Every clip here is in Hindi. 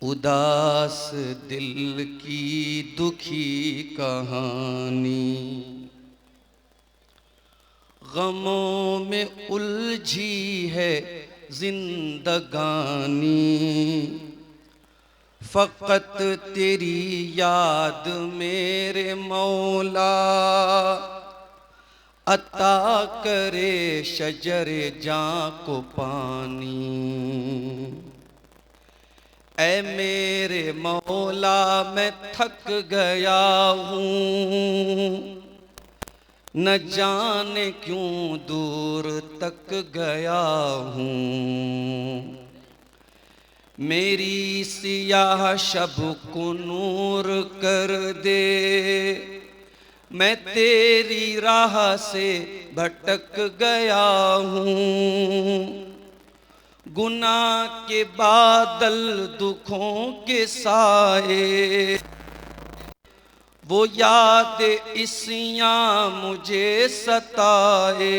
उदास दिल की दुखी कहानी, गमों में उलझी है जिंदगानी। फ़क़त तेरी याद मेरे मौला, अता करे शजरे जां को पानी। ऐ मेरे मौला मैं थक गया हूँ, न जाने क्यों दूर तक गया हूँ। मेरी सियाह शब को नूर कर दे, मैं तेरी राह से भटक गया हूँ। गुनाह के बादल दुखों के साए, वो याद इसियां मुझे सताए।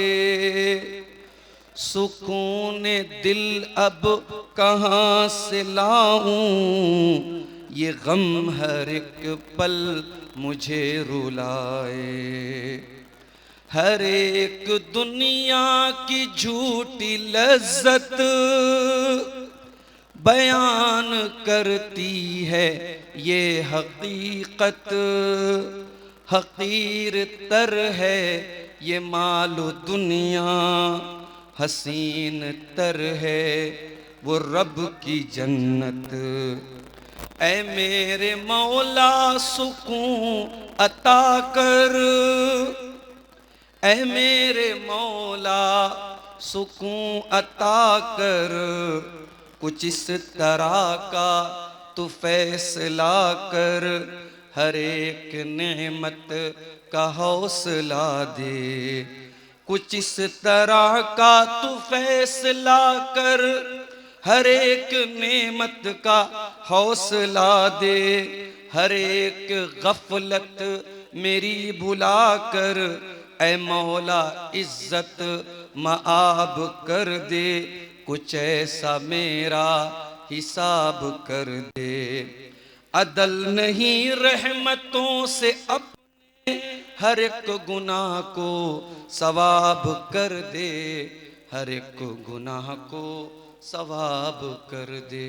सुकून दिल अब कहाँ से लाऊं, ये गम हर एक पल मुझे रुलाए। हर एक दुनिया की झूठी लज्जत बयान करती है ये हकीकत। हकीर तर है ये मालो दुनिया, हसीन तर है वो रब की जन्नत। ऐ मेरे मौला सुकून अता कर, ऐ मेरे मौला सुकून अता कर। कुछ इस तरह का तू फैसला कर, हर एक नेमत का हौसला दे। कुछ इस तरह का तू फैसला कर, हर एक नेमत का हौसला दे। हर एक गफलत मेरी भुला कर, ऐ मौला इज्जत मआब कर दे। कुछ ऐसा मेरा हिसाब कर दे। अदल नहीं रहमतों से अपने, हर एक गुनाह को सवाब कर दे। हर एक गुनाह को सवाब कर दे।